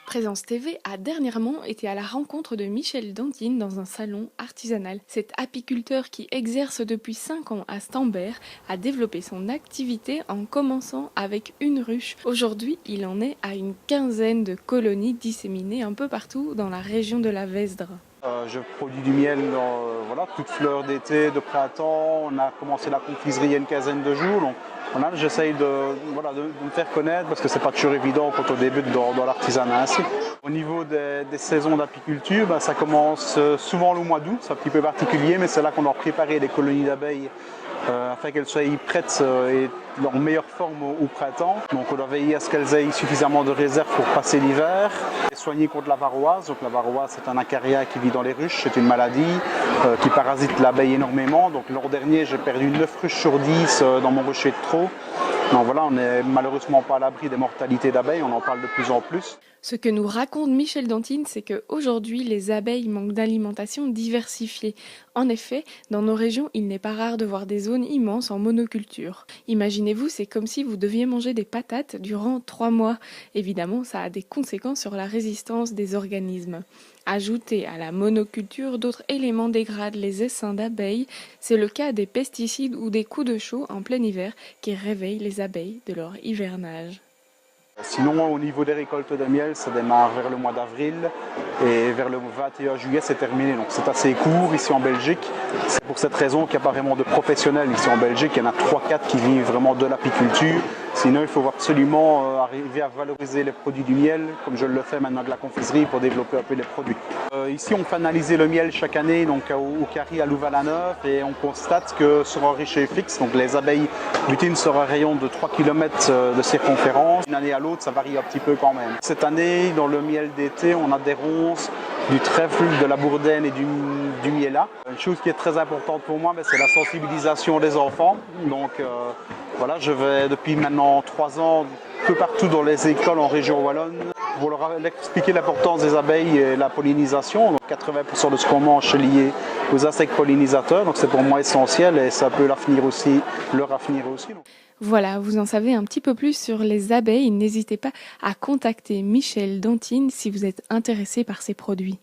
Présence TV a dernièrement été à la rencontre de Michel Dantine dans un salon artisanal. Cet apiculteur qui exerce depuis 5 ans à Stambert a développé son activité en commençant avec une ruche. Aujourd'hui, il en est à une quinzaine de colonies disséminées un peu partout dans la région de la Vesdre. Je produis du miel, voilà, toute fleur d'été, de printemps. On a commencé la confiserie il y a une quinzaine de jours. Donc, voilà, j'essaye de me faire connaître parce que c'est pas toujours évident quand on débute dans l'artisanat ainsi. Au niveau des saisons d'apiculture, ça commence souvent le mois d'août. C'est un petit peu particulier, mais c'est là qu'on doit préparer les colonies d'abeilles afin qu'elles soient prêtes et leur meilleure forme au printemps. Donc on doit veiller à ce qu'elles aient suffisamment de réserve pour passer l'hiver. Et soigner contre la varroise. Donc la varroise, c'est un acaria qui vit dans les ruches. C'est une maladie qui parasite l'abeille énormément. Donc l'an dernier, j'ai perdu 9 ruches sur 10 dans mon rucher de trop. Donc voilà, on n'est malheureusement pas à l'abri des mortalités d'abeilles, on en parle de plus en plus. Ce que nous raconte Michel Dantine, c'est qu'aujourd'hui, les abeilles manquent d'alimentation diversifiée. En effet, dans nos régions, il n'est pas rare de voir des zones immenses en monoculture. Imaginez-vous, c'est comme si vous deviez manger des patates durant 3 mois. Évidemment, ça a des conséquences sur la résistance des organismes. Ajouter à la monoculture, d'autres éléments dégradent les essaims d'abeilles. C'est le cas des pesticides ou des coups de chaud en plein hiver qui réveillent les abeilles de leur hivernage. Sinon, au niveau des récoltes de miel, ça démarre vers le mois d'avril et vers le 21 juillet, c'est terminé. Donc c'est assez court ici en Belgique. C'est pour cette raison qu'il n'y a pas vraiment de professionnels ici en Belgique. Il y en a 3-4 qui vivent vraiment de l'apiculture. Sinon, il faut absolument arriver à valoriser les produits du miel, comme je le fais maintenant de la confiserie, pour développer un peu les produits. Ici, on fait analyser le miel chaque année donc au Carry à Louvain-la-Neuve et on constate que sur un rucher fixe, donc les abeilles butinent sur un rayon de 3 km de circonférence. D'une année à l'autre, ça varie un petit peu quand même. Cette année, dans le miel d'été, on a des ronces, du trèfle, de la bourdaine et du miella. Une chose qui est très importante pour moi, c'est la sensibilisation des enfants. Donc voilà, je vais depuis maintenant 3 ans un peu partout dans les écoles en région wallonne pour leur expliquer l'importance des abeilles et la pollinisation. Donc 80% de ce qu'on mange est lié aux insectes pollinisateurs, donc c'est pour moi essentiel et ça peut leur avenir aussi. Voilà, vous en savez un petit peu plus sur les abeilles. N'hésitez pas à contacter Michel Dantine si vous êtes intéressé par ces produits.